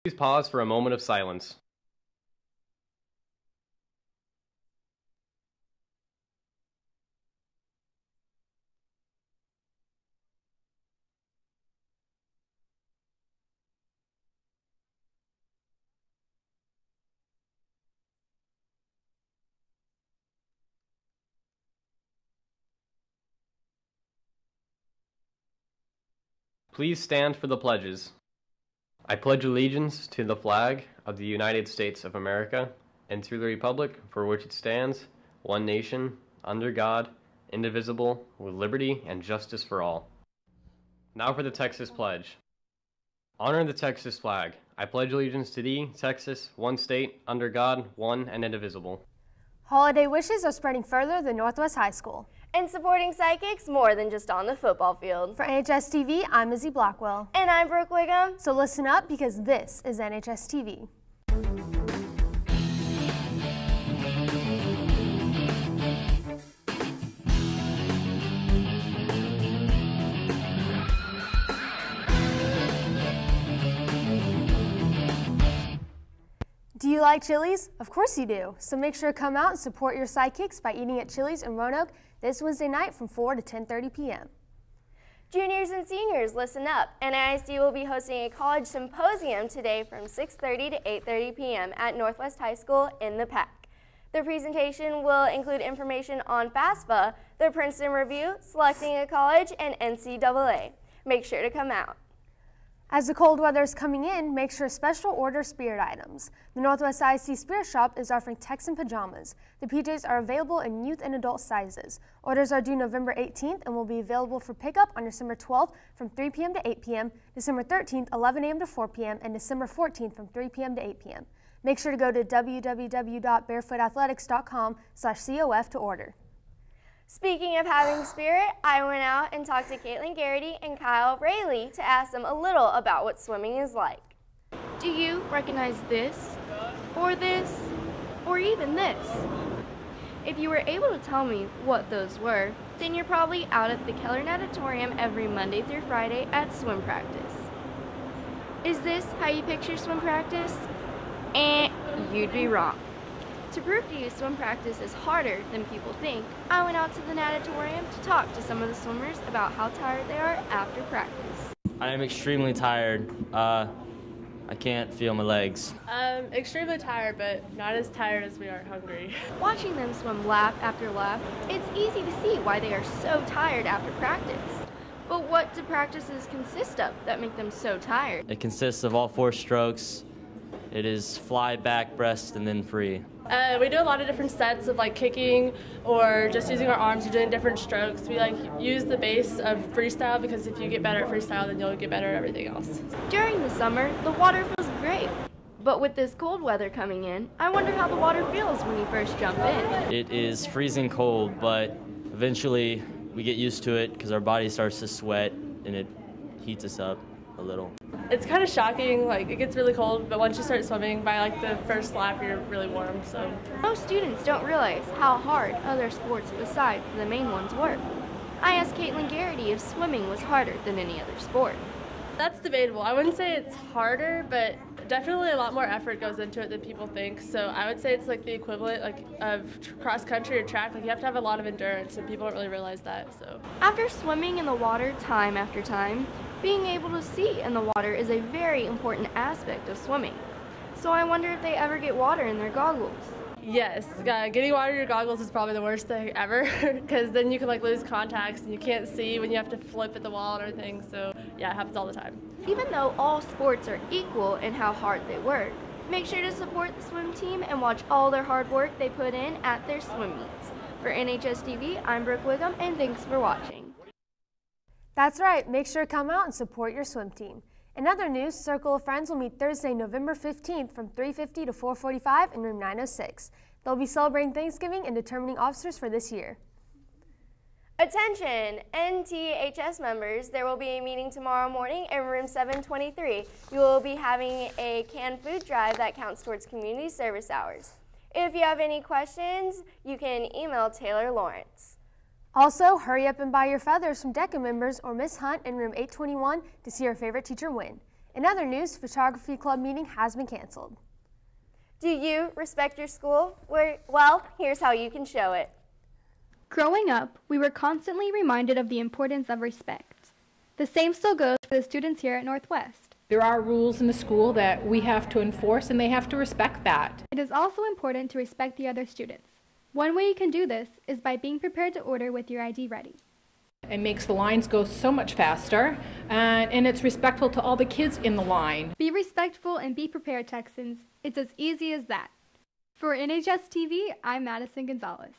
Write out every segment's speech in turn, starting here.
Please pause for a moment of silence. Please stand for the pledges. I pledge allegiance to the flag of the United States of America and to the republic for which it stands, one nation, under God, indivisible, with liberty and justice for all. Now for the Texas Pledge. Honor the Texas flag. I pledge allegiance to thee, Texas, one state, under God, one and indivisible. Holiday wishes are spreading further than Northwest High School. And supporting psychics more than just on the football field. For NHSTV, I'm Izzy Blackwell. And I'm Brooke Wiggum. So listen up because this is NHSTV. Do you like Chili's? Of course you do. So make sure to come out and support your sidekicks by eating at Chili's in Roanoke this Wednesday night from 4 to 10:30 p.m. Juniors and seniors, listen up. NHSTV will be hosting a college symposium today from 6:30 to 8:30 p.m. at Northwest High School in the PAC. The presentation will include information on FAFSA, the Princeton Review, selecting a college, and NCAA. Make sure to come out. As the cold weather is coming in, make sure to special order spirit items. The Northwest IC Spirit Shop is offering Texan pajamas. The PJs are available in youth and adult sizes. Orders are due November 18th and will be available for pickup on December 12th from 3 p.m. to 8 p.m., December 13th, 11 a.m. to 4 p.m., and December 14th from 3 p.m. to 8 p.m. Make sure to go to www.barefootathletics.com/COF to order. Speaking of having spirit, I went out and talked to Caitlin Garrity and Kyle Rayleigh to ask them a little about what swimming is like. Do you recognize this, or even this? If you were able to tell me what those were, then you're probably out at the Keller Natatorium every Monday through Friday at swim practice. Is this how you picture swim practice? You'd be wrong. To prove to you swim practice is harder than people think, I went out to the natatorium to talk to some of the swimmers about how tired they are after practice. I am extremely tired. I can't feel my legs. I'm extremely tired, but not as tired as we are hungry. Watching them swim lap after lap, it's easy to see why they are so tired after practice. But what do practices consist of that make them so tired? It consists of all 4 strokes. It is fly, back, breast, and then free. We do a lot of different sets of like kicking or just using our arms or doing different strokes. We use the base of freestyle because if you get better at freestyle, then you'll get better at everything else. During the summer, the water feels great. But with this cold weather coming in, I wonder how the water feels when you first jump in. It is freezing cold, but eventually we get used to it because our body starts to sweat and it heats us up a little. It's kind of shocking, it gets really cold, but once you start swimming, by the first lap, you're really warm, so. Most students don't realize how hard other sports besides the main ones work. I asked Caitlin Garrity if swimming was harder than any other sport. That's debatable. I wouldn't say it's harder, but definitely a lot more effort goes into it than people think. So I would say it's the equivalent of cross country or track. You have to have a lot of endurance, and people don't really realize that. So after swimming in the water time after time, being able to see in the water is a very important aspect of swimming. So I wonder if they ever get water in their goggles. Yes, getting water in your goggles is probably the worst thing ever because then you can lose contacts and you can't see when you have to flip at the wall and everything. So yeah, it happens all the time. Even though all sports are equal in how hard they work, make sure to support the swim team and watch all their hard work they put in at their swim meets. For NHSTV, I'm Brooke Wiggum, and thanks for watching. That's right, make sure to come out and support your swim team. In other news, Circle of Friends will meet Thursday, November 15th from 3:50 to 4:45 in room 906. They'll be celebrating Thanksgiving and determining officers for this year. Attention, NTHS members, there will be a meeting tomorrow morning in room 723. You will be having a canned food drive that counts towards community service hours. If you have any questions, you can email Taylor Lawrence. Also, hurry up and buy your feathers from DECA members or Miss Hunt in room 821 to see your favorite teacher win. In other news, photography club meeting has been canceled. Do you respect your school? Well, here's how you can show it. Growing up, we were constantly reminded of the importance of respect. The same still goes for the students here at Northwest. There are rules in the school that we have to enforce, and they have to respect that. It is also important to respect the other students. One way you can do this is by being prepared to order with your ID ready. It makes the lines go so much faster, and it's respectful to all the kids in the line. Be respectful and be prepared, Texans. It's as easy as that. For NHSTV, I'm Madison Gonzalez.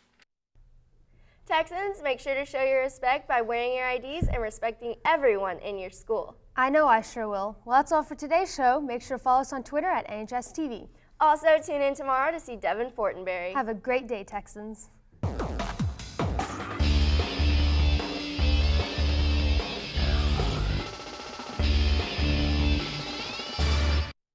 Texans, make sure to show your respect by wearing your IDs and respecting everyone in your school. I know I sure will. Well, that's all for today's show. Make sure to follow us on Twitter at NHSTV. Also, tune in tomorrow to see Devin Fortenberry. Have a great day, Texans.